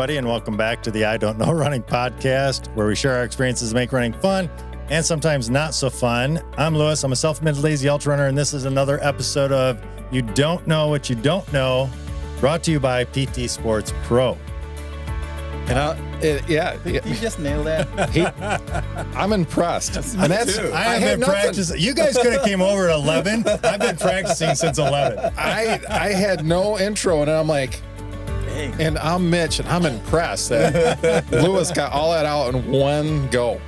everybody, and welcome back to the I Don't Know Running podcast, where we share our experiences to make running fun and sometimes not so fun. I'm Lewis. I'm a self-admitted lazy ultra runner, and this is another episode of You Don't Know What You Don't Know, brought to you by PT Sports Pro. You just nailed that. I'm impressed. I have been practicing. You guys could have came over at 11. I've been practicing since 11. I had no intro, and I'm like, Dang. and I'm Mitch, and I'm impressed that Lewis got all that out in one go.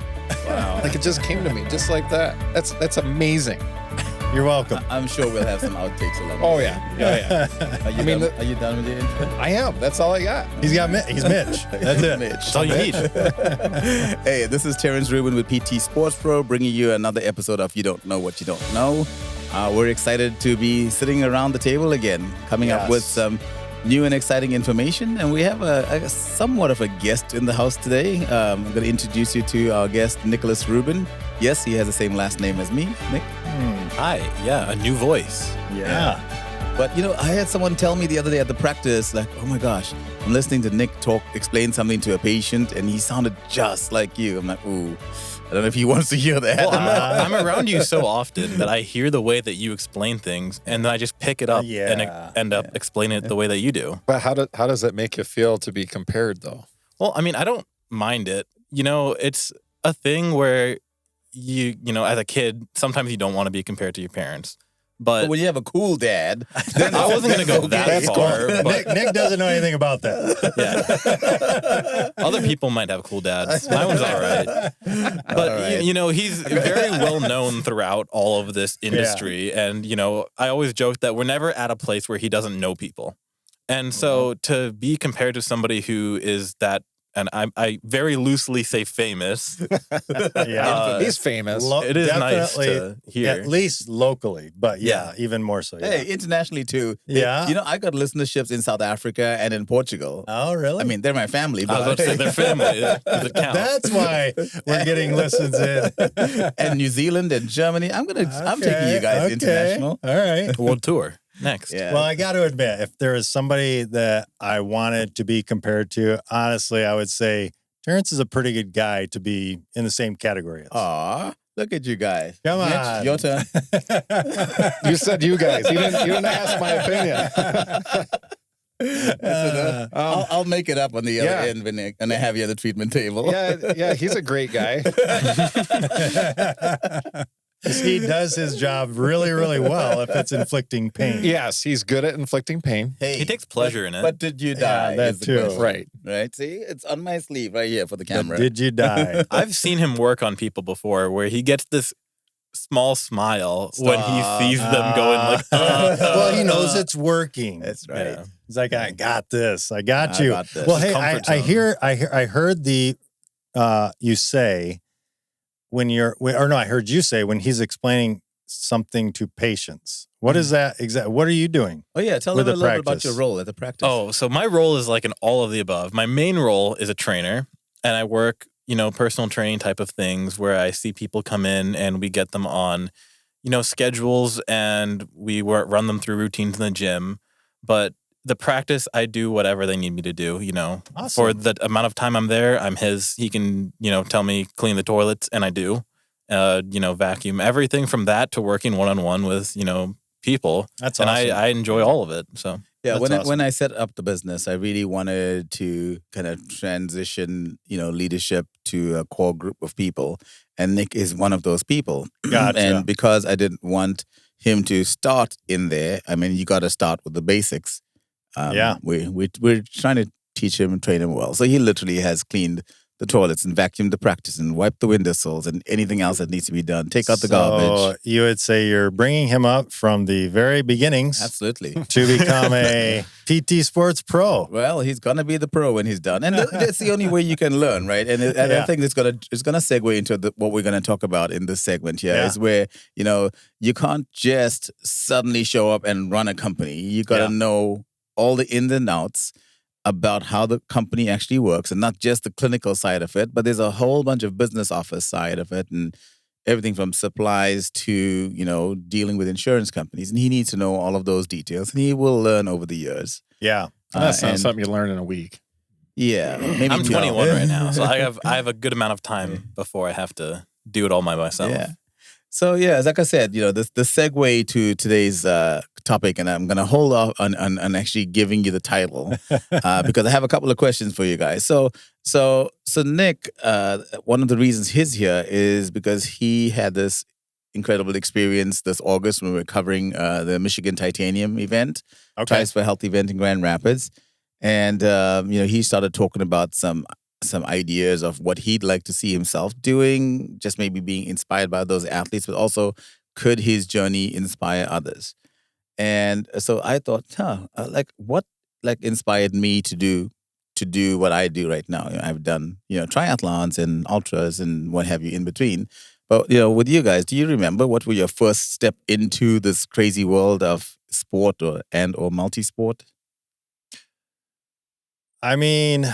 Wow. Like it just came to me just like that. That's amazing. You're welcome. I'm sure we'll have some outtakes along. Oh yeah. Are you done with the intro? I am. That's all I got. He's Mitch. That's it. Mitch. That's all you need. Hey, this is Terence Reuben with PT Sports Pro, bringing you another episode of You Don't Know What You Don't Know. We're excited to be sitting around the table again, coming up with some new and exciting information. And we have a somewhat of a guest in the house today. I'm going to introduce you to our guest, Nic Reuben. Yes, he has the same last name as me, Nick. Hi, yeah, a new voice. Yeah. But, I had someone tell me the other day at the practice, like, oh my gosh, I'm listening to Nick explain something to a patient, and he sounded just like you. I'm like, ooh, I don't know if he wants to hear that. Well, I'm around you so often that I hear the way that you explain things, and then I just pick it up and end up explaining it the way that you do. But how does it make you feel to be compared, though? Well, I mean, I don't mind it. It's a thing where you as a kid, sometimes you don't want to be compared to your parents. But when you have a cool dad, then I wasn't going to go that far. But Nick doesn't know anything about that. Yeah. Other people might have cool dads. My one's all right. But, he's very well known throughout all of this industry. Yeah. And, I always joke that we're never at a place where he doesn't know people. And so to be compared to somebody who is that, and I very loosely say famous. Yeah, he's famous. It is nice to hear. At least locally, but even more so. Yeah. Hey, internationally too. Yeah. I got listenerships in South Africa and in Portugal. Oh, really? I mean, they're my family. I was about to say they're family. Does it count? That's why we're getting listens in. And New Zealand and Germany. I'm taking you guys international. All right. World tour. Next. Yeah. Well, I got to admit, if there is somebody that I wanted to be compared to, honestly, I would say Terence is a pretty good guy to be in the same category as. Aw, look at you guys. Come on. Mitch, your turn. You said you guys. You didn't ask my opinion. I'll make it up on the other end when I have you at the treatment table. Yeah, he's a great guy. He does his job really, really well if it's inflicting pain. Yes, he's good at inflicting pain. Hey, he takes pleasure in it. But did you die? Yeah, that is the too. question. Right. Right. See, it's on my sleeve right here for the camera. Did you die? I've seen him work on people before where he gets this small smile when he sees them going like, well, he knows it's working. That's right. Yeah. He's like, I got this. I got you. got this. Well, His hey, comfort I zone. heard the you say when I heard you say when he's explaining something to patients. What is that exactly? What are you doing? Oh yeah, tell with them a the little bit about practice? your role at the practice. Oh, so my role is like an all of the above. My main role is a trainer, and I work, personal training type of things where I see people come in and we get them on, schedules, and we run them through routines in the gym. But the practice, I do whatever they need me to do, Awesome. For the amount of time I'm there, I'm his. He can, tell me clean the toilets, and I do. Vacuum, everything from that to working one-on-one with, people. That's and awesome. I enjoy all of it. So yeah, That's when I set up the business, I really wanted to kind of transition, leadership to a core group of people. And Nick is one of those people. Gotcha. And because I didn't want him to start in there, I mean, you got to start with the basics. We're trying to teach him and train him well. So he literally has cleaned the toilets and vacuumed the practice and wiped the windowsills and anything else that needs to be done. Take out the garbage. You would say you're bringing him up from the very beginnings Absolutely. to become a PT Sports Pro. Well, he's gonna be the pro when he's done, and that's the only way you can learn, right? And I think it's gonna segue into what we're gonna talk about in this segment here. Is where you can't just suddenly show up and run a company. You gotta know all the ins and outs about how the company actually works, and not just the clinical side of it, but there's a whole bunch of business office side of it, and everything from supplies to, dealing with insurance companies. And he needs to know all of those details, and he will learn over the years. Yeah. That's not something you learn in a week. Yeah, maybe I'm 12. 21 right now, so I have a good amount of time before I have to do it all by myself. Yeah. So yeah, like I said, the segue to today's topic, and I'm gonna hold off on actually giving you the title because I have a couple of questions for you guys. So Nic, one of the reasons he's here is because he had this incredible experience this August when we were covering the Michigan Titanium event, Tries for Health event in Grand Rapids, and he started talking about some ideas of what he'd like to see himself doing, just maybe being inspired by those athletes, but also could his journey inspire others? And so I thought, what inspired me to do what I do right now? I've done triathlons and ultras and what have you in between. But with you guys, do you remember what were your first step into this crazy world of sport or multi-sport? I mean,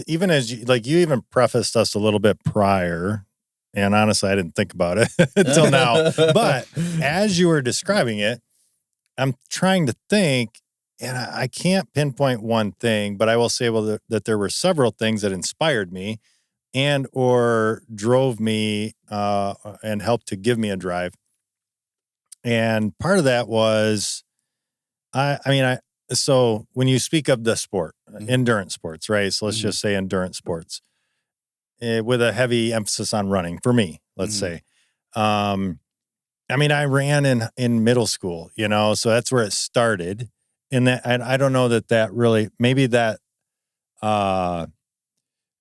even as you even prefaced us a little bit prior, and honestly, I didn't think about it until now. But as you were describing it, I'm trying to think, and I can't pinpoint one thing, but I will say, that there were several things that inspired me and or drove me and helped to give me a drive. And part of that was, so when you speak of the sport, endurance sports, right? So let's just say endurance sports with a heavy emphasis on running for me, let's say. I ran in middle school, so that's where it started. And that, I don't know that really, maybe that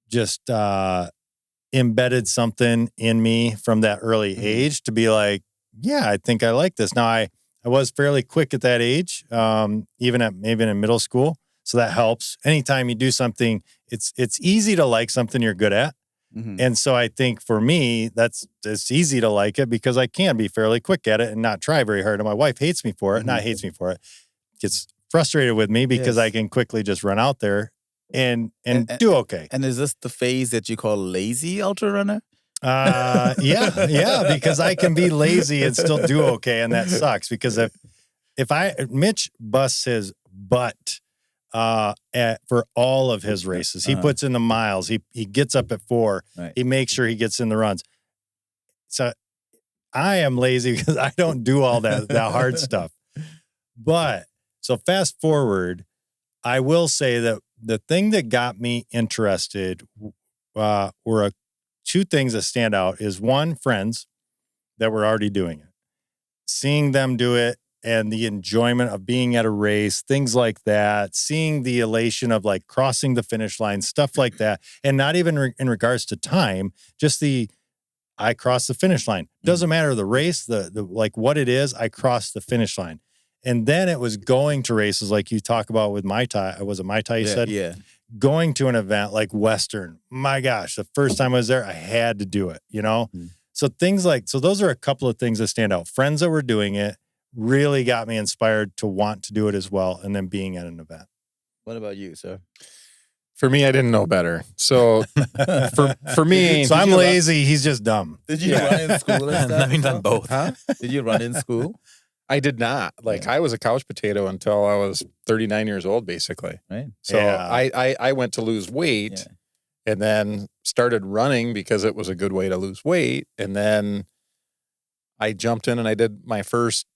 just embedded something in me from that early age to be like, yeah, I think I like this. Now I was fairly quick at that age, even in middle school. So that helps. Anytime you do something, it's easy to like something you're good at. And so I think for me, it's easy to like it because I can be fairly quick at it and not try very hard. And my wife hates me for it, not hates me for it, gets frustrated with me because I can quickly just run out there and do okay. And is this the phase that you call lazy ultra runner? Yeah, because I can be lazy and still do okay, and that sucks because if Mitch busts his butt for all of his races, he puts in the miles, he gets up at 4, he makes sure he gets in the runs. So I am lazy because I don't do all that hard stuff. But so fast forward, I will say that the thing that got me interested were two things that stand out is one, friends that were already doing it, seeing them do it and the enjoyment of being at a race, things like that, seeing the elation of crossing the finish line, stuff like that. And not even in regards to time, just I crossed the finish line. Doesn't matter the race, the what it is, I crossed the finish line. And then it was going to races like you talk about with Mai Tai. Was it Mai Tai you said? Yeah. Going to an event like Western, my gosh, the first time I was there, I had to do it, So so those are a couple of things that stand out. Friends that were doing it really got me inspired to want to do it as well, and then being at an event. What about you, sir? For me, I didn't know better. So for me, so I'm lazy. He's just dumb. Did you run in school? That means I'm both. Huh? Did you run in school? I did not. I was a couch potato until I was 39 years old, basically. Right. So I went to lose weight and then started running because it was a good way to lose weight. And then I jumped in and I did my first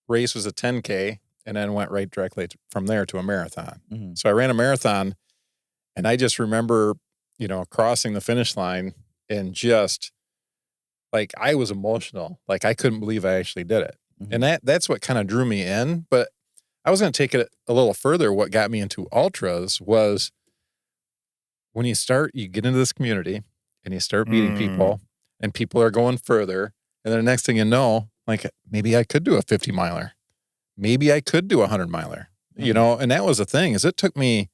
race was a 10K and then went right directly from there to a marathon. So I ran a marathon and I just remember, crossing the finish line and just I was emotional. I couldn't believe I actually did it. And that's what kind of drew me in. But I was going to take it a little further. What got me into ultras was when you get into this community and you start meeting people and people are going further. And then the next thing you know, maybe I could do a 50 miler. Maybe I could do a 100 miler, and that was the thing is it took me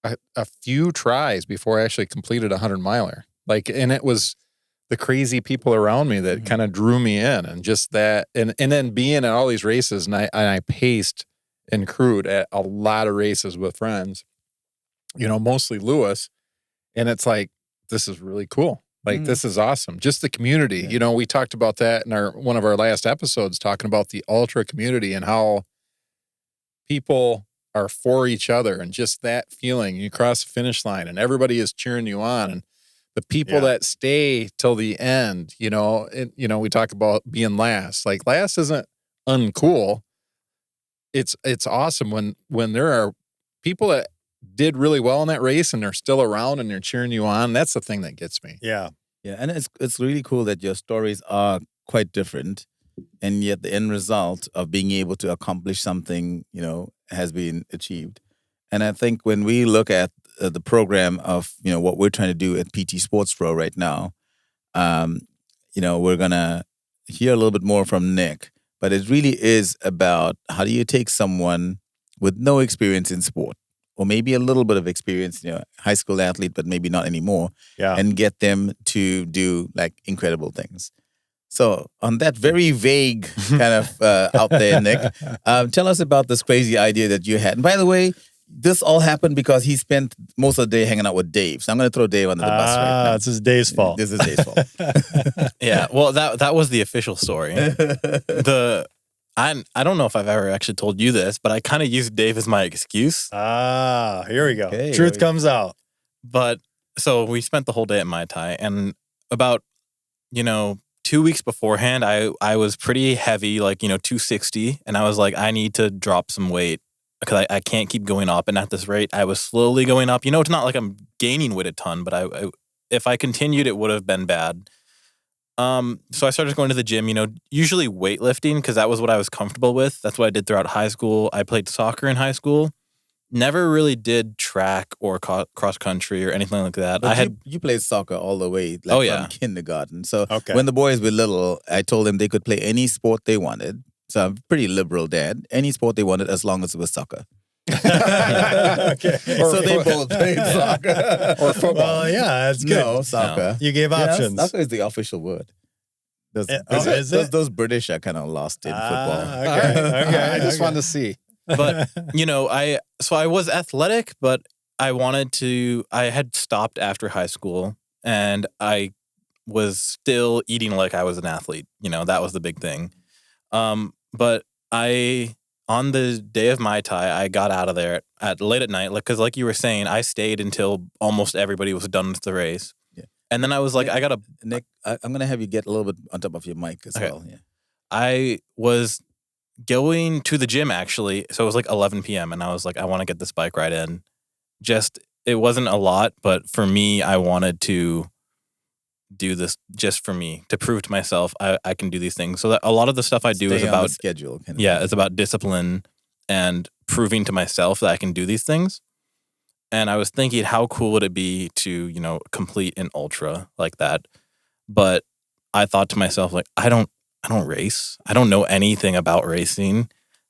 a few tries before I actually completed a 100 miler. And it was the crazy people around me that kind of drew me in, and just that, and then being at all these races, and I paced and crewed at a lot of races with friends, mostly Lewis, and it's this is really cool. This is awesome. Just the community, we talked about that in one of our last episodes, talking about the ultra community and how people are for each other, and just that feeling. You cross the finish line and everybody is cheering you on, and the people that stay till the end, you know, we talk about being last. Like, last isn't uncool. It's awesome when there are people that did really well in that race and they're still around and they're cheering you on. That's the thing that gets me. Yeah. Yeah, and it's really cool that your stories are quite different, and yet the end result of being able to accomplish something, you know, has been achieved. And I think when we look at the program of, you know, what we're trying to do at PT Sports Pro right now, you know, we're gonna hear a little bit more from Nic, but it really is about how do you take someone with no experience in sport, or maybe a little bit of experience, you know, high school athlete, but maybe not anymore, and get them to do like incredible things. So on that very vague kind of out there, Nic, tell us about this crazy idea that you had. And by the way, this all happened because he spent most of the day hanging out with Dave. So I'm going to throw Dave under the bus right now. This is Dave's fault. This is Dave's fault. Yeah, well, that was the official story. I don't know if I've ever actually told you this, but I kind of used Dave as my excuse. Here we go. Okay, Truth comes out. But so we spent the whole day at Mai Tai, and about, you know, 2 weeks beforehand, I was pretty heavy, like, you know, 260, and I was like, I need to drop some weight because I can't keep going up. And at this rate, I was slowly going up. You know, it's not like I'm gaining weight a ton, but if I continued, it would have been bad. So I started going to the gym, you know, usually weightlifting because that was what I was comfortable with. That's what I did throughout high school. I played soccer in high school. Never really did track or cross country or anything like that. But you played soccer all the way, like from kindergarten. So when the boys were little, I told them they could play any sport they wanted. So I'm a pretty liberal dad. Any sport they wanted as long as it was soccer. Okay. So they both played soccer or football. Well, yeah, that's good. No, soccer. You gave options. Soccer is the official word. Is it? Those British are kind of lost in football. Okay. I just wanted to see. But, you know, I was athletic, but I had stopped after high school, and I was still eating like I was an athlete. You know, that was the big thing. But on the day of Mai Tai, I got out of there at late at night, because like you were saying, I stayed until almost everybody was done with the race. Yeah. And then I was like, Nic, I'm going to have you get a little bit on top of your mic as well. Yeah. I was going to the gym, actually. So it was like 11 p.m. and I was like, I want to get this bike ride in. It wasn't a lot, but for me, I wanted to do this just for me, to prove to myself I can do these things. So that a lot of the stuff I do is about schedule. It's about discipline and proving to myself that I can do these things. And I was thinking, how cool would it be to, you know, complete an ultra like that? But I thought to myself, like, I don't race. I don't know anything about racing.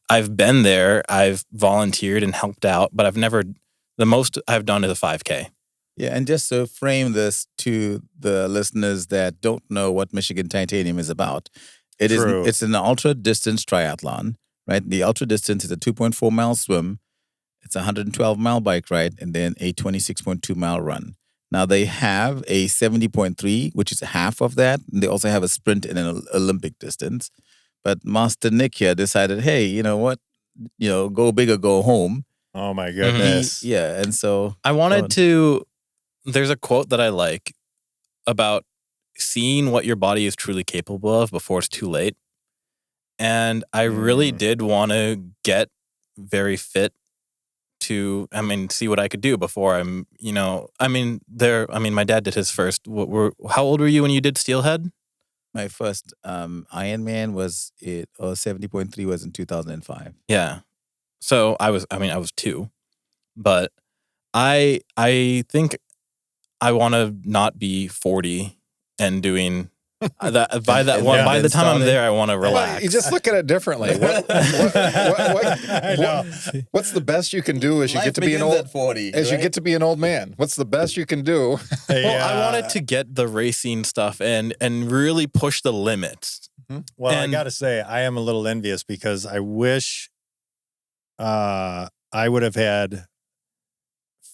I've been there. I've volunteered and helped out, but the most I've done is a 5K. Yeah, and just to frame this to the listeners that don't know what Michigan Titanium is about, it's an ultra distance triathlon, right? The ultra distance is a 2.4 mile swim, it's a 112-mile bike ride, and then a 26.2-mile run. Now they have a 70.3, which is half of that, and they also have a sprint in an Olympic distance. But Master Nic here decided, hey, you know what? You know, go big or go home. Oh my goodness. And so I wanted to. There's a quote that I like about seeing what your body is truly capable of before it's too late. And I really did want to get very fit to, see what I could do before I'm, my dad did his first. How old were you when you did Steelhead? My first Ironman was 70.3 was in 2005. Yeah. So I was 2, but I think I want to not be 40 and doing that. By the time I'm there, I want to relax. You just look at it differently. What's the best you can do as you get to be an old 40? As you get to be an old man, what's the best you can do? Well, I wanted to get the racing stuff and really push the limits. Well, I got to say, I am a little envious because I wish I would have had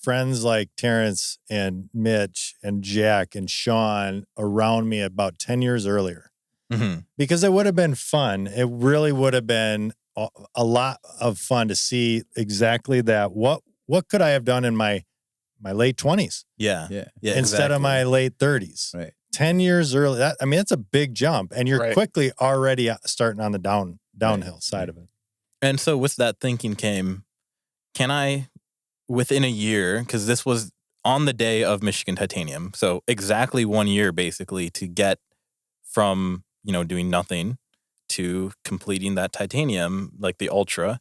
friends like Terence and Mitch and Jack and Sean around me about 10 years earlier. Mm-hmm. Because it would have been fun. It really would have been a lot of fun to see exactly that. What could I have done in my late 20s? Yeah. Instead of my late 30s. Right. 10 years early. That's a big jump. And you're quickly already starting on the downhill side of it. And so with that thinking came, can I, within a year, because this was on the day of Michigan Titanium, so exactly 1 year basically to get from, doing nothing to completing that Titanium, like the Ultra.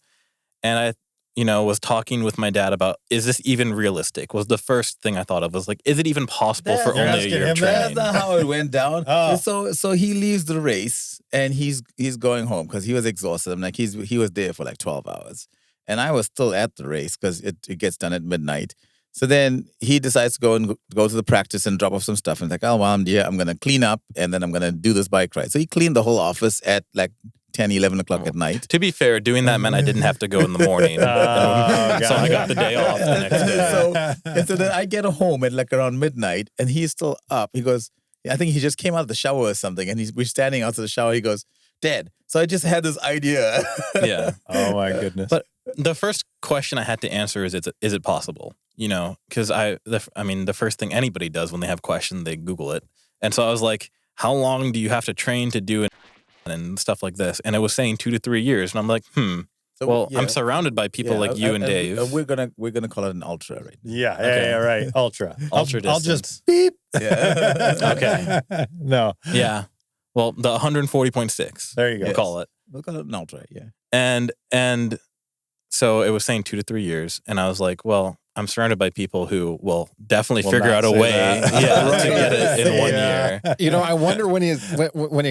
And I, was talking with my dad about, is this even realistic? Was the first thing I thought of was like, is it even possible for only a year of training? That's not how it went down. So he leaves the race and he's going home because he was exhausted. I'm like, he was there for like 12 hours. And I was still at the race because it gets done at midnight. So then he decides to go to the practice and drop off some stuff. And like, oh, well, I'm going to clean up and then I'm going to do this bike ride. So he cleaned the whole office at like 10, 11 o'clock at night. To be fair, doing that meant I didn't have to go in the morning. So I got the day off the next day. So then I get home at like around midnight and he's still up. He goes, I think he just came out of the shower or something. And we're standing outside the shower. He goes, Dad, so I just had this idea. Yeah. Oh my goodness. But the first question I had to answer is it possible? Because the first thing anybody does when they have a question, they Google it. And so I was like, how long do you have to train to do it and stuff like this? And it was saying 2 to 3 years. And I'm like, I'm surrounded by people like you and Dave. We're gonna call it an ultra, right? Yeah, right. Ultra distance. I'll just beep. Yeah. Okay. No. Yeah. Well, the 140.6. There you go. We'll call it. We'll call it an ultra, yeah. And so it was saying 2 to 3 years. And I was like, well, I'm surrounded by people who will definitely figure out a way to get it in 1 year. I wonder when you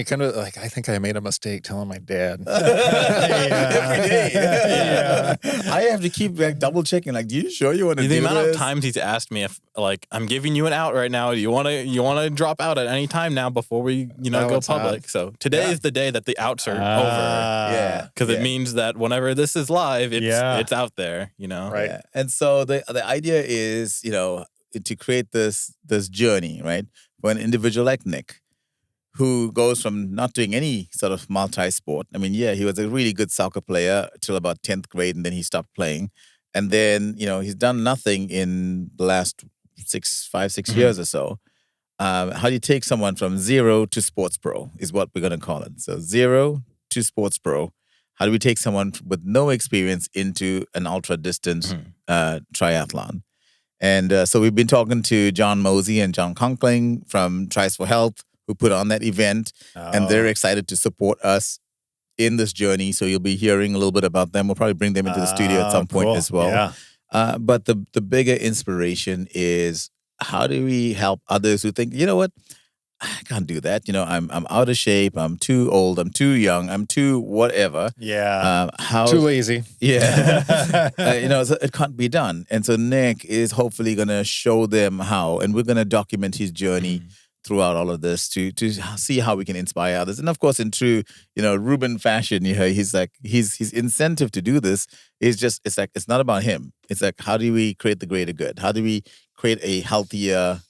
kind of like, I think I made a mistake telling my dad. Every day. Yeah. I have to keep like double checking. Like, do you sure you want to do this? The amount of times he's asked me if, like, I'm giving you an out right now. Do you want to drop out at any time now before we go public? So today is the day that the outs are over. Yeah, because it means that whenever this is live, it's out there. Right. Yeah. And so the idea is, to create this journey, right, for an individual like Nic, who goes from not doing any sort of multi-sport. I mean, he was a really good soccer player till about 10th grade, and then he stopped playing. And then, he's done nothing in the last 6 years or so. How do you take someone from zero to sports pro is what we're going to call it. So 0 to sports pro. How do we take someone with no experience into an ultra distance triathlon? And so we've been talking to John Mosey and John Conkling from Tries for Health, who put on that event, and they're excited to support us in this journey. So you'll be hearing a little bit about them. We'll probably bring them into the studio at some point as well. Yeah. But the bigger inspiration is, how do we help others who think, you know what, I can't do that. I'm out of shape. I'm too old. I'm too young. I'm too whatever. Yeah. Too lazy. Yeah. So it can't be done. And so Nic is hopefully going to show them how, and we're going to document his journey throughout all of this to see how we can inspire others. And of course, in true, Reuben fashion, he's like, his incentive to do this is just, it's not about him. It's like, how do we create the greater good? How do we create a healthier,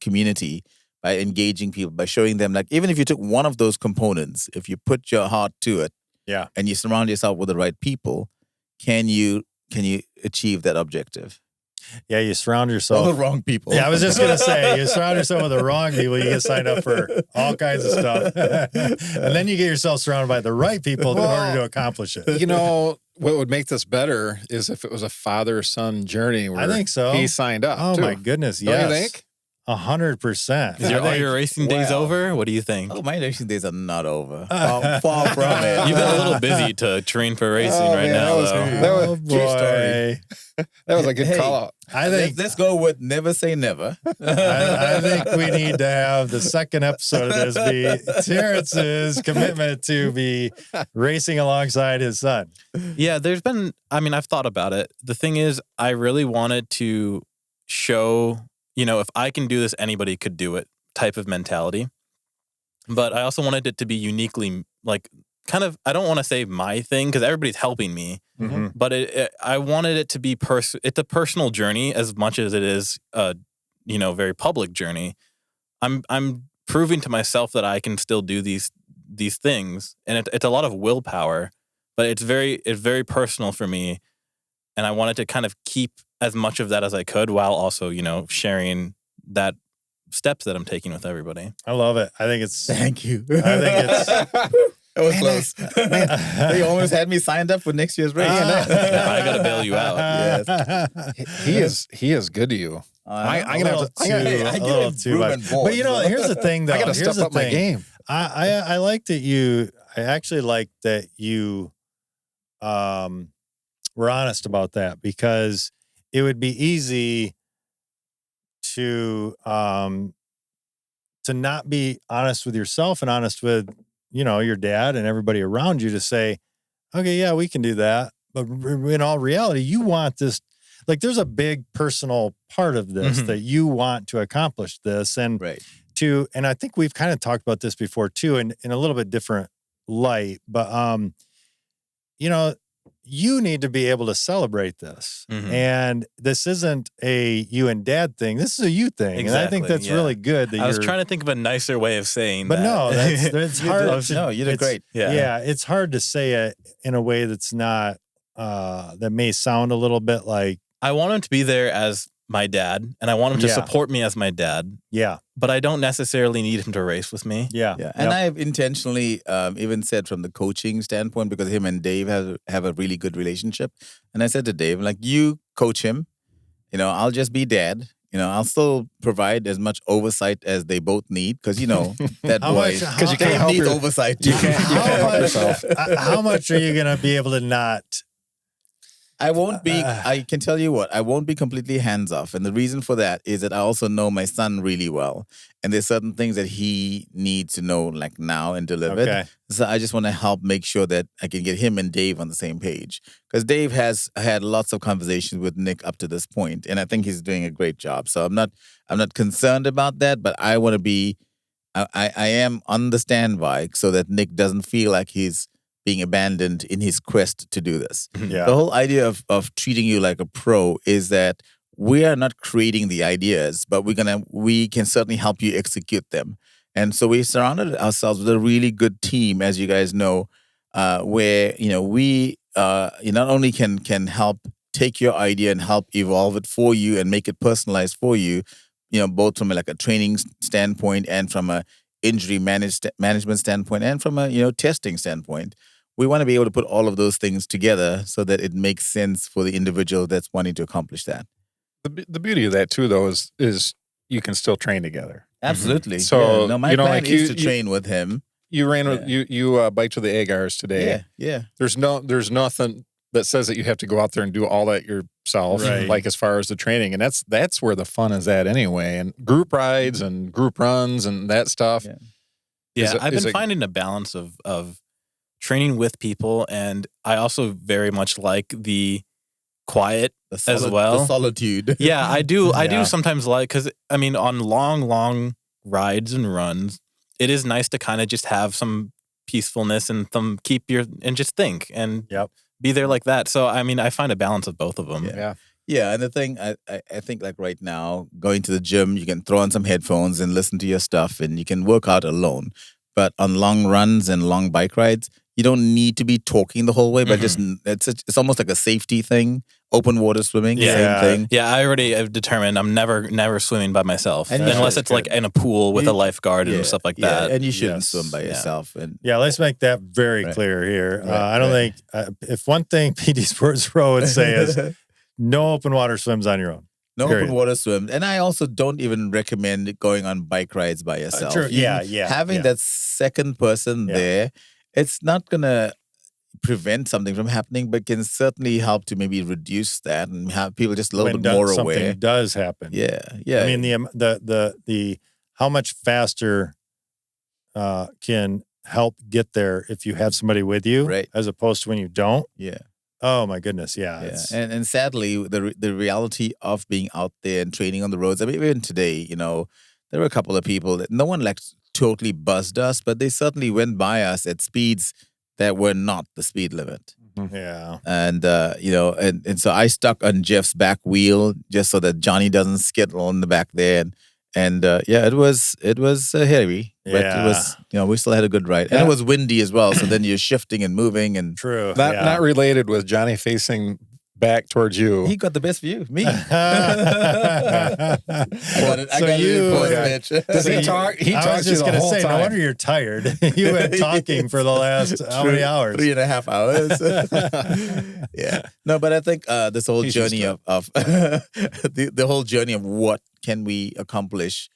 community? By engaging people, by showing them, like, even if you took one of those components, if you put your heart to it, and you surround yourself with the right people, can you achieve that objective? Yeah, you surround yourself. All the wrong people. Yeah, I was just going to say, you surround yourself with the wrong people, you get signed up for all kinds of stuff. And then you get yourself surrounded by the right people in order to accomplish it. What would make this better is if it was a father-son journey where I think so. He signed up. Oh, too. my goodness, Don't yes. you think? 100%. Are your racing days over? What do you think? Oh, my racing days are not over. Far from it. You've been a little busy to train for racing now, that was true story. That was a good call out. I think let's go with never say never. I think we need to have the second episode of this be Terrence's commitment to be racing alongside his son. Yeah, I've thought about it. The thing is, I really wanted to show, if I can do this, anybody could do it type of mentality. But I also wanted it to be uniquely, like, kind of, I don't want to say my thing because everybody's helping me, but I wanted it to be it's a personal journey as much as it is a, very public journey. I'm proving to myself that I can still do these things, and it's a lot of willpower, but it's very personal for me, and I wanted to kind of keep as much of that as I could while also, sharing that steps that I'm taking with everybody. I love it. I think it's. Thank you. I think it's. It was close. They almost had me signed up for next year's race. I gotta bail you out. Yes. He is good to you. I'm gonna have to a little too much. But here's the thing, though. I gotta step up my game. I like that you. I actually like that you. Were honest about that, because it would be easy to not be honest with yourself and honest with your dad and everybody around you, to say, okay, yeah, we can do that. But in all reality, you want this, like, there's a big personal part of this that you want to accomplish this. And and I think we've kind of talked about this before too, in a little bit different light, but, you need to be able to celebrate this. And this isn't a you and dad thing. This is a you thing. Exactly, and I think that's really good. That I was trying to think of a nicer way of saying but that. No, it's hard. No, you did great. Yeah, it's hard to say it in a way that's not, that may sound a little bit like. I want him to be there as my dad, and I want him to support me as my dad. Yeah. But I don't necessarily need him to race with me. Yeah. And I've intentionally even said from the coaching standpoint, because him and Dave have a really good relationship. And I said to Dave, like, you coach him, I'll just be dad. I'll still provide as much oversight as they both need, because, that boy, because you can't help needs oversight. You can't help yourself. How much are you going to be able to not? I won't be, I can tell you what, I won't be completely hands off. And the reason for that is that I also know my son really well. And there's certain things that he needs to know, like, now and delivered. Okay. So I just want to help make sure that I can get him and Dave on the same page. Because Dave has had lots of conversations with Nic up to this point, and I think he's doing a great job. So I'm not concerned about that, but I want to be, I am on the standby so that Nic doesn't feel like he's being abandoned in his quest to do this. Yeah. The whole idea of treating you like a pro is that we are not creating the ideas, but we can certainly help you execute them. And so we surrounded ourselves with a really good team, as you guys know, where we not only can help take your idea and help evolve it for you and make it personalized for you, both from a training standpoint and from a injury management standpoint and from a testing standpoint. We want to be able to put all of those things together so that it makes sense for the individual that's wanting to accomplish that. The beauty of that too, though, is you can still train together. Absolutely. So my plan is to train with him. You ran with you biked with the Agars today. Yeah. There's nothing that says that you have to go out there and do all that yourself, like as far as the training, and that's where the fun is at anyway. And group rides and group runs and that stuff. Yeah, I've been finding a balance of training with people, and I also very much like the quiet as well. The solitude. Yeah, I do. I do sometimes like, because on long rides and runs, it is nice to kind of just have some peacefulness and and just think and be there like that. So I find a balance of both of them. Yeah, and the thing I think, like, right now, going to the gym, you can throw on some headphones and listen to your stuff, and you can work out alone. But on long runs and long bike rides, you don't need to be talking the whole way, but just it's almost like a safety thing. Open water swimming, same thing. Yeah, I already have determined I'm never swimming by myself, unless it's like in a pool with a lifeguard and stuff like that. And you shouldn't swim by yourself. And let's make that very clear here. I don't think if one thing PD Sports Pro would say is no open water swims on your own. No open water swims. And I also don't even recommend going on bike rides by yourself. True. Having that second person there, it's not going to prevent something from happening, but can certainly help to maybe reduce that and have people just a little bit more aware. Something does happen. Yeah. I mean, the how much faster can help get there if you have somebody with you, as opposed to when you don't. Yeah. Oh my goodness, And sadly, the reality of being out there and training on the roads. I mean, even today, there were a couple of people that no one totally buzzed us, but they certainly went by us at speeds that were not the speed limit. Yeah. And and so I stuck on Jeff's back wheel just so that Johnny doesn't skittle in the back there, And it was hairy, but it was, we still had a good ride, and it was windy as well. So then you're shifting and moving, and true. Not related with Johnny facing back towards you. He got the best view. Me. I Does he talk? He talks. I was just going to say, no wonder you're tired. You were talking for the last how many hours? 3.5 hours. Yeah. No, but I think this whole journey of the whole journey of what can we accomplish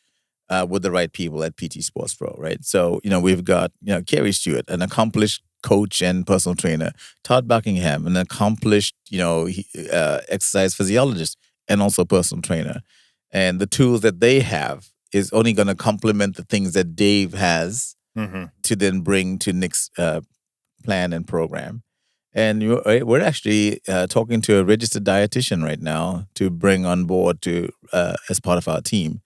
with the right people at PT Sports Pro, right? So, we've got, Kerry Stewart, an accomplished coach and personal trainer, Todd Buckingham, an accomplished, exercise physiologist and also personal trainer. And the tools that they have is only going to complement the things that Dave has to then bring to Nic's plan and program. And we're actually talking to a registered dietitian right now to bring on board as part of our team.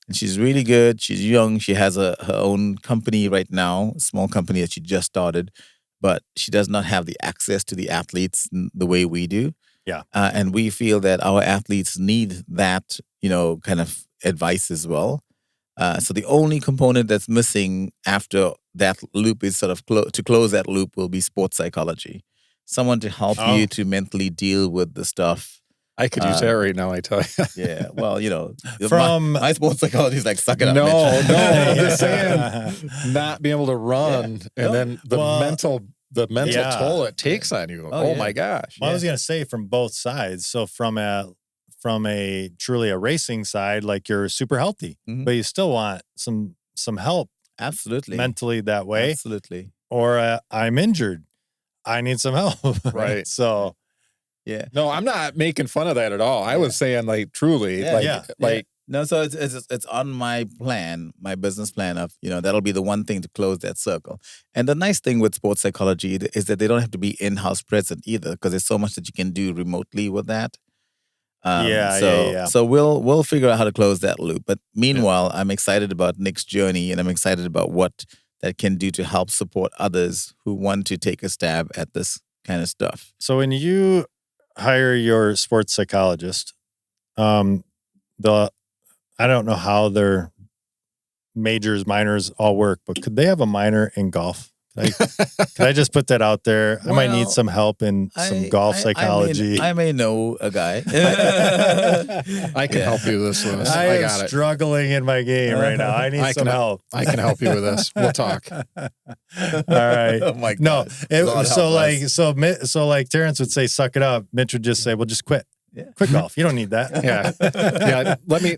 And she's really good. She's young. She has her own company right now, a small company that she just started, but she does not have the access to the athletes the way we do. Yeah. And we feel that our athletes need that, kind of advice as well. So the only component that's missing after that loop is sort of to close that loop will be sports psychology. Someone to help you to mentally deal with the stuff. I could use that right now, I tell you. Yeah, well, from my sports psychology is like, suck it up. No, I'm just saying, not being able to run, and then the mental toll it takes on you. Oh my gosh! Well, I was gonna say from both sides. So from a truly a racing side, like you're super healthy, but you still want some help. Absolutely, mentally that way. Absolutely. Or I'm injured. I need some help. Right. So. Yeah. No, I'm not making fun of that at all. I was saying truly, no. So it's on my plan, my business plan of, that'll be the one thing to close that circle. And the nice thing with sports psychology is that they don't have to be in-house present either, because there's so much that you can do remotely with that. So we'll figure out how to close that loop. But meanwhile, I'm excited about Nic's journey, and I'm excited about what that can do to help support others who want to take a stab at this kind of stuff. So when you hire your sports psychologist, I don't know how their majors, minors all work, but could they have a minor in golf? Can I just put that out there? I might need some help in some golf psychology. I may know a guy. I can help you with this, Lewis. I got am struggling in my game right now. I need some help. I can help you with this. We'll talk. All right. Oh my God. No, so like Terence would say, "Suck it up." Mitch would just say, "Well, just quit." Yeah. Quit golf. You don't need that. Yeah.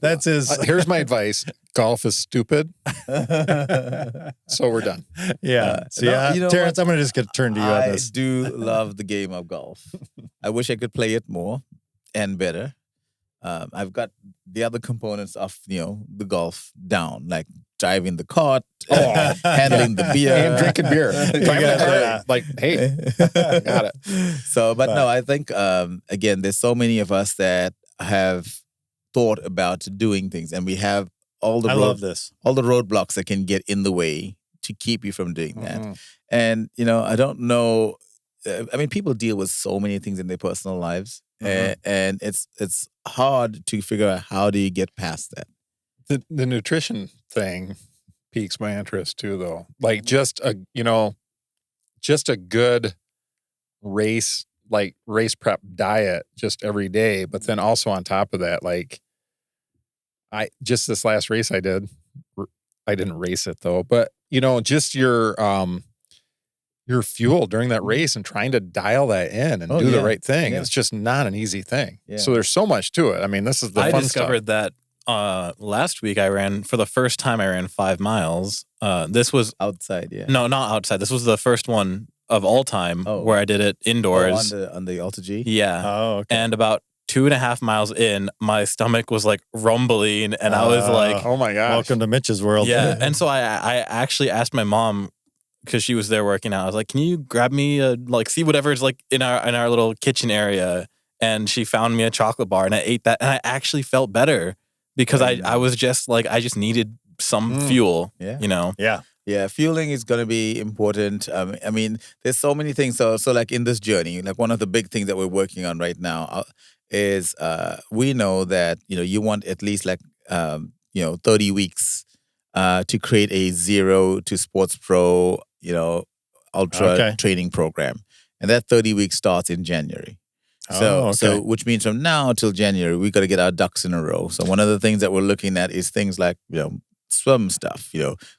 That's his. Here's my advice. Golf is stupid. So we're done. Yeah. Terence, I'm going to just turn to you on this. I do love the game of golf. I wish I could play it more and better. I've got the other components of, the golf down, like driving the cart, handling the beer. And drinking beer. Hey, got it. So, but no, I think, again, there's so many of us that have thought about doing things, and we have all the roadblocks that can get in the way to keep you from doing that. And, I don't know. I mean, people deal with so many things in their personal lives, and it's hard to figure out how do you get past that. The nutrition thing piques my interest too, though. Like just a good race prep diet just every day, but then also on top of that, this last race I didn't race it though, but just your fuel during that race and trying to dial that in and do the right thing. Yeah. It's just not an easy thing. Yeah. So there's so much to it. I mean, this is the fun stuff. I discovered that last week I ran 5 miles. This was outside. Yeah. No, not outside. This was the first one of all time where I did it indoors. On the Alta G? Yeah. Oh, okay. And about 2.5 miles in, my stomach was rumbling, and I was like, "Oh my gosh!" Welcome to Mitch's world. Yeah. And so I actually asked my mom, because she was there working out. I was like, "Can you grab me see whatever's in our little kitchen area?" And she found me a chocolate bar, and I ate that, and I actually felt better because I was just I just needed some fuel. Yeah. Yeah. Yeah, fueling is going to be important. I mean, there's so many things. So in this journey, one of the big things that we're working on right now is we know that, you want at least 30 weeks to create a 0 to Sports Pro, ultra training program. And that 30 weeks starts in January. So which means from now till January, we got to get our ducks in a row. So one of the things that we're looking at is things like, swim stuff,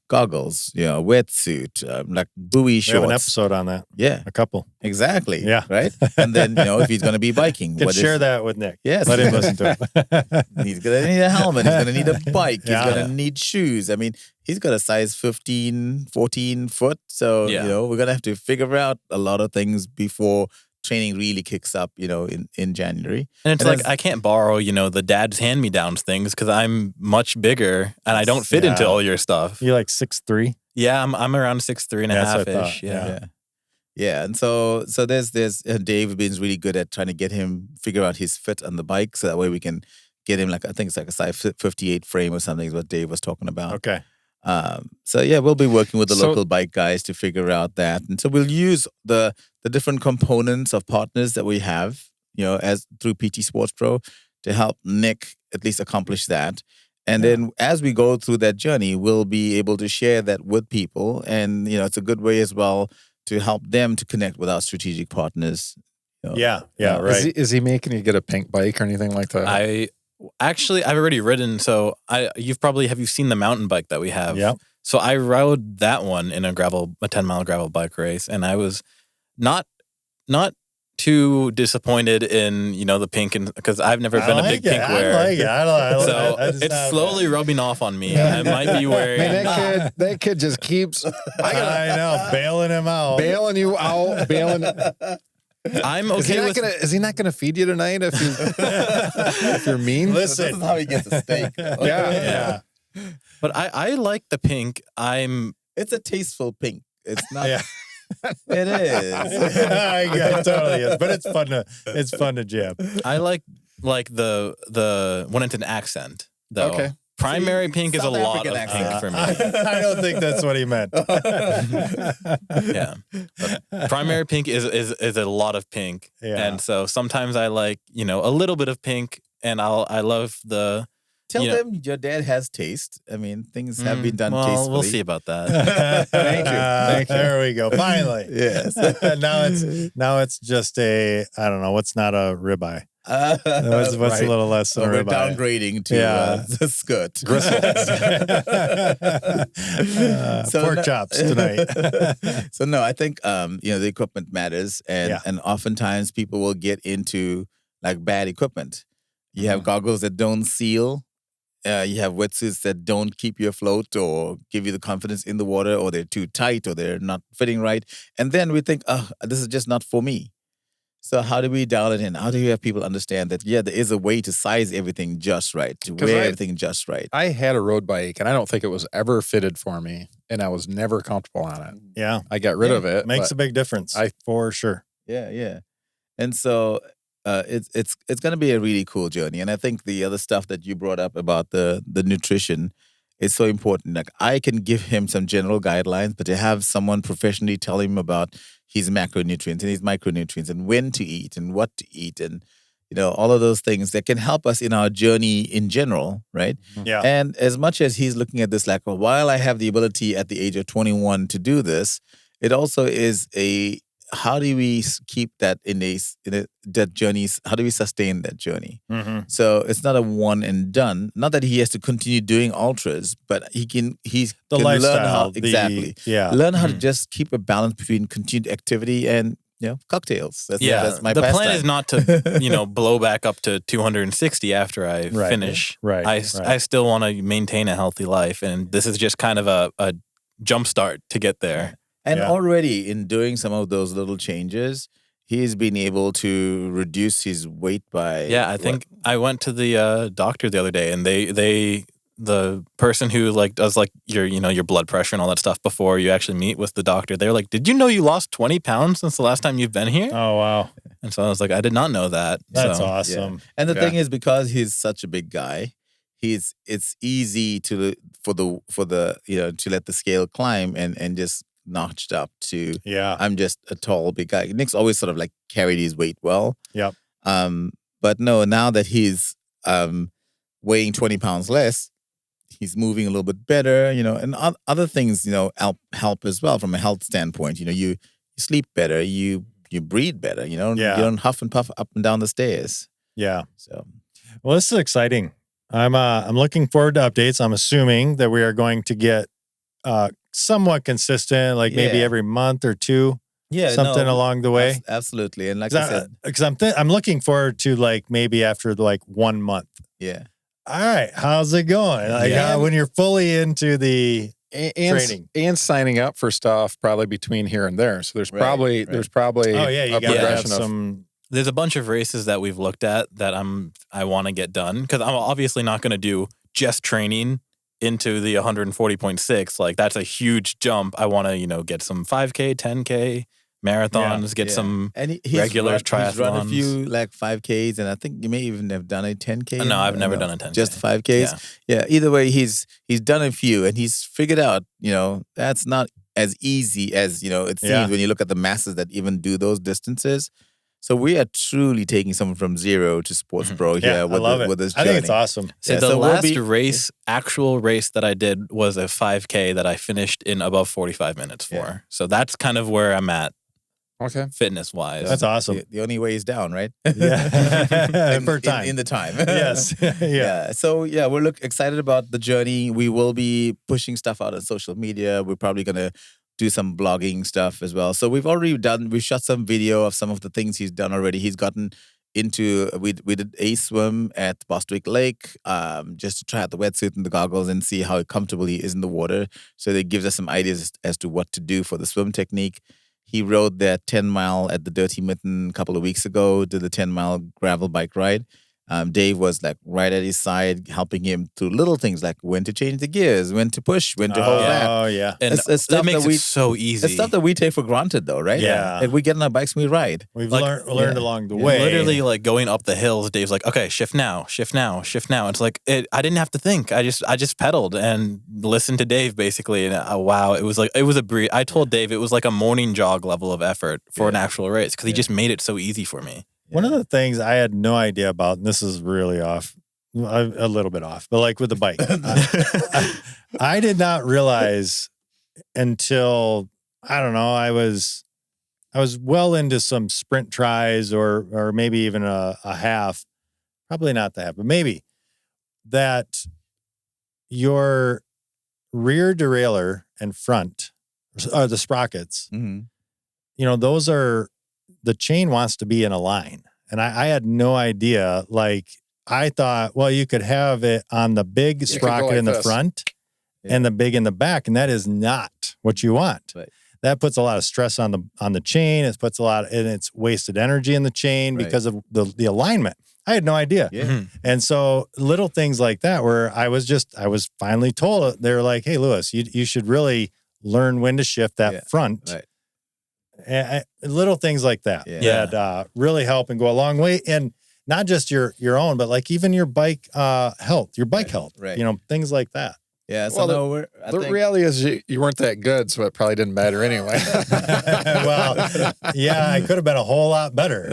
goggles, wetsuit, like buoy shorts. We have an episode on that. Yeah. A couple. Exactly. Yeah. Right? And then, if he's going to be biking. Share that with Nick. Yes. Let him listen to it. He's going to need a helmet. He's going to need a bike. He's going to need shoes. I mean, he's got a size 15, 14 foot. So, we're going to have to figure out a lot of things before training really kicks up, in January. And it's I can't borrow, the dad's hand-me-downs things because I'm much bigger and I don't fit into all your stuff. You're like 6'3"? Yeah, I'm around 6'3" and a half-ish. Yeah. And so there's Dave Bin's really good at trying to get him figure out his fit on the bike so that way we can get him I think it's like a size 58 frame or something is what Dave was talking about. Okay. We'll be working with the local bike guys to figure out that. And so we'll use the different components of partners that we have, as through PT Sports Pro to help Nick at least accomplish that. And then as we go through that journey, we'll be able to share that with people. And, it's a good way as well to help them to connect with our strategic partners. Right. Is he making you get a pink bike or anything like that? Actually, I've already ridden. So have you seen the mountain bike that we have? Yeah. So I rode that one in a 10-mile gravel bike race, and I was not too disappointed in the pink, because I've never been a big pink wearer. I like it. So it's slowly rubbing off on me. I might be wearing. That kid just keeps. I know, bailing him out, bailing you out, bailing. I'm okay is he not gonna feed you tonight if you're mean? Listen, this is how he gets a steak. Yeah. But I like the pink. It's a tasteful pink. It's not. Yeah. It is. It totally is. But it's fun to jab. I like the when it's an accent though. Okay. Primary pink is a lot of pink for me. I don't think that's what he meant. Yeah. But primary pink is a lot of pink. Yeah. And so sometimes I like, a little bit of pink, and I love the Tell them your dad has taste. I mean, things have been done tastefully. We'll see about that. Thank you. There we go. Finally. Yes. now it's just a, I don't know, what's not a ribeye? What's right. a little less than a we're ribeye? downgrading to the skirt. Pork chops tonight. So no, I think the equipment matters, and oftentimes people will get into like bad equipment. You have goggles that don't seal. You have wetsuits that don't keep you afloat or give you the confidence in the water, or they're too tight, or they're not fitting right. And then we think, this is just not for me. So how do we dial it in? How do you have people understand that, there is a way to size everything just right, to wear everything just right? I had a road bike, and I don't think it was ever fitted for me, and I was never comfortable on it. Yeah. I got rid of it. Makes a big difference, for sure. Yeah. And so it's going to be a really cool journey. And I think the other stuff that you brought up about the nutrition is so important. Like, I can give him some general guidelines, but to have someone professionally tell him about his macronutrients and his micronutrients and when to eat and what to eat and, all of those things that can help us in our journey in general, right? Yeah. And as much as he's looking at this like, well, while I have the ability at the age of 21 to do this, it also is how do we keep that that journey? How do we sustain that journey? Mm-hmm. So it's not a one and done. Not that he has to continue doing ultras, but he can lifestyle, learn how to just keep a balance between continued activity and cocktails. That's my the pastime. plan is not to blow back up to 260 after I finish. Right. I still want to maintain a healthy life, and this is just kind of a jump start to get there. And already in doing some of those little changes, he's been able to reduce his weight by. Yeah, I think I went to the doctor the other day, and the person who does your blood pressure and all that stuff before you actually meet with the doctor, they're like, "Did you know you lost 20 pounds since the last time you've been here?" Oh wow! And so I was like, "I did not know that." That's awesome. Yeah. And the thing is, because he's such a big guy, it's easy to let the scale climb and just notched up to I'm just a tall big guy. Nick's always sort of like carried his weight well. Yep. But no, now that he's weighing 20 pounds less, he's moving a little bit better, and other things, help as well from a health standpoint. You sleep better, you breathe better, you don't huff and puff up and down the stairs. Yeah. So, well, this is exciting. I'm looking forward to updates. I'm assuming that we are going to get somewhat consistent, like maybe every month or two. Yeah, something along the way. Absolutely. And like I said, because I'm looking forward to like maybe after like 1 month. Yeah. All right, how's it going? Like when you're fully into the training and signing up for stuff, probably between here and there. So there's probably you got to have some. There's a bunch of races that we've looked at that I want to get done, because I'm obviously not going to do just training into the 140.6. Like that's a huge jump. I want to, get some 5K, 10K marathons, get some regular triathlons. He's run a few like 5Ks, and I think you may even have done a 10K. No, I've never done a 10K. Just 5Ks. Yeah. Either way, he's done a few, and he's figured out, that's not as easy as, it seems when you look at the masses that even do those distances. So we are truly taking someone from zero to sports pro here with this journey. I think it's awesome. So the last actual race that I did was a 5K that I finished in above 45 minutes for. Yeah. So that's kind of where I'm at. Okay. Fitness wise. That's awesome. The only way is down, right? Yeah. For time. In the time. Yes. Yeah. So we're excited about the journey. We will be pushing stuff out on social media. We're probably going to do some blogging stuff as well. So we shot some video of some of the things he's done already. He's gotten into, we did a swim at Bostwick Lake, just to try out the wetsuit and the goggles and see how comfortable he is in the water. So that gives us some ideas as to what to do for the swim technique. He rode that 10-mile at the Dirty Mitten a couple of weeks ago, did the 10-mile gravel bike ride. Dave was like right at his side, helping him through little things like when to change the gears, when to push, when to hold back. Oh, yeah. And that makes it so easy. It's stuff that we take for granted though, right? Yeah. Like we get on our bikes and we ride. We've learned along the way. Literally like going up the hills, Dave's like, okay, shift now, shift now, shift now. It's like, I didn't have to think. I just pedaled and listened to Dave basically. And wow, it was a breeze. I told Dave it was like a morning jog level of effort for an actual race, because he just made it so easy for me. One of the things I had no idea about, and this is really off, a little bit off, but like with the bike, I did not realize until, I don't know, I was well into some sprint tries or maybe even a half, probably not the half, but maybe that your rear derailleur and front, the sprockets, those are, the chain wants to be in a line. And I had no idea. Like, I thought, well, you could have it on the big sprocket in the front and the big in the back. And that is not what you want. Right. That puts a lot of stress on the chain. It puts and it's wasted energy in the chain because of the alignment. I had no idea. Yeah. And so little things like that where I was finally told, they were like, hey, Lewis, you should really learn when to shift that front. Right. And little things like that that really help and go a long way, and not just your own, but like even your bike health, right. Things like that. Yeah. So the reality is you weren't that good, so it probably didn't matter anyway. Well, I could have been a whole lot better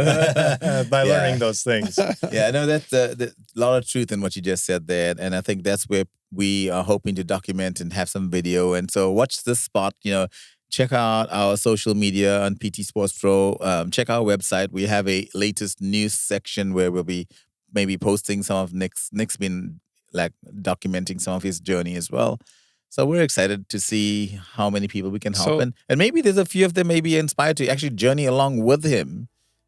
by learning those things. Yeah, I know that's a lot of truth in what you just said there, and I think that's where we are hoping to document and have some video. And so watch this spot, check out our social media on PT Sports Pro. Check our website. We have a latest news section where we'll be maybe posting some of Nic's been like documenting some of his journey as well. So we're excited to see how many people we can help. And maybe there's a few of them may be inspired to actually journey along with him,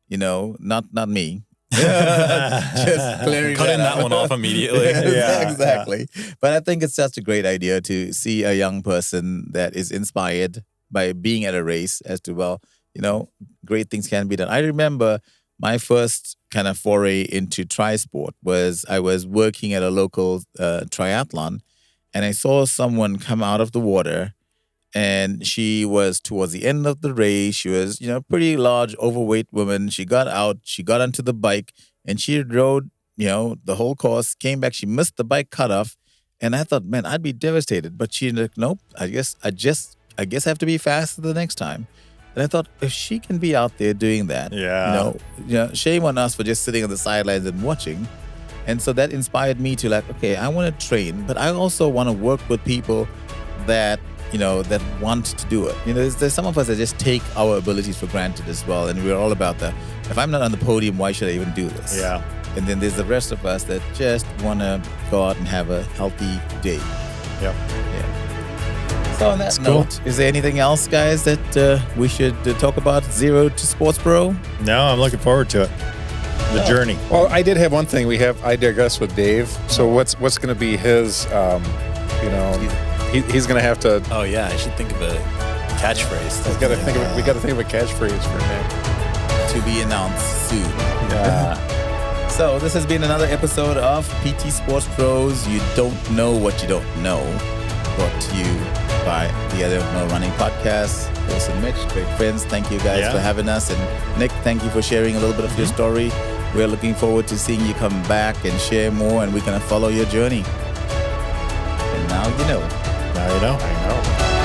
not me. Just clearing cutting that one off immediately. Exactly. But I think it's just a great idea to see a young person that is inspired by being at a race as to, great things can be done. I remember my first kind of foray into tri-sport was I was working at a local triathlon, and I saw someone come out of the water, and she was towards the end of the race. She was, pretty large, overweight woman. She got out, she got onto the bike, and she rode, the whole course, came back. She missed the bike cutoff, and I thought, man, I'd be devastated. But she's like, nope, I guess I have to be faster the next time. And I thought, if she can be out there doing that, shame on us for just sitting on the sidelines and watching. And so that inspired me to like, okay, I want to train, but I also want to work with people that, that want to do it. There's some of us that just take our abilities for granted as well. And we're all about that. If I'm not on the podium, why should I even do this? Yeah. And then there's the rest of us that just want to go out and have a healthy day. Yep. Yeah. So on that note, cool. Is there anything else, guys, that we should talk about Zero to Sports Pro? No, I'm looking forward to it. The journey. Well, I did have one thing. I digress with Dave. So what's going to be his, he's going to have to. Oh yeah, I should think of a catchphrase. We got to think of a catchphrase for Nick. To be announced soon. Yeah. So this has been another episode of PT Sports Pros. You don't know what you don't know. Brought to you by the Other No Running Podcast. Chris and Mitch, great friends. Thank you guys for having us. And Nick, thank you for sharing a little bit of your story. We're looking forward to seeing you come back and share more, and we're going to follow your journey. And now you know. Now you know. I know.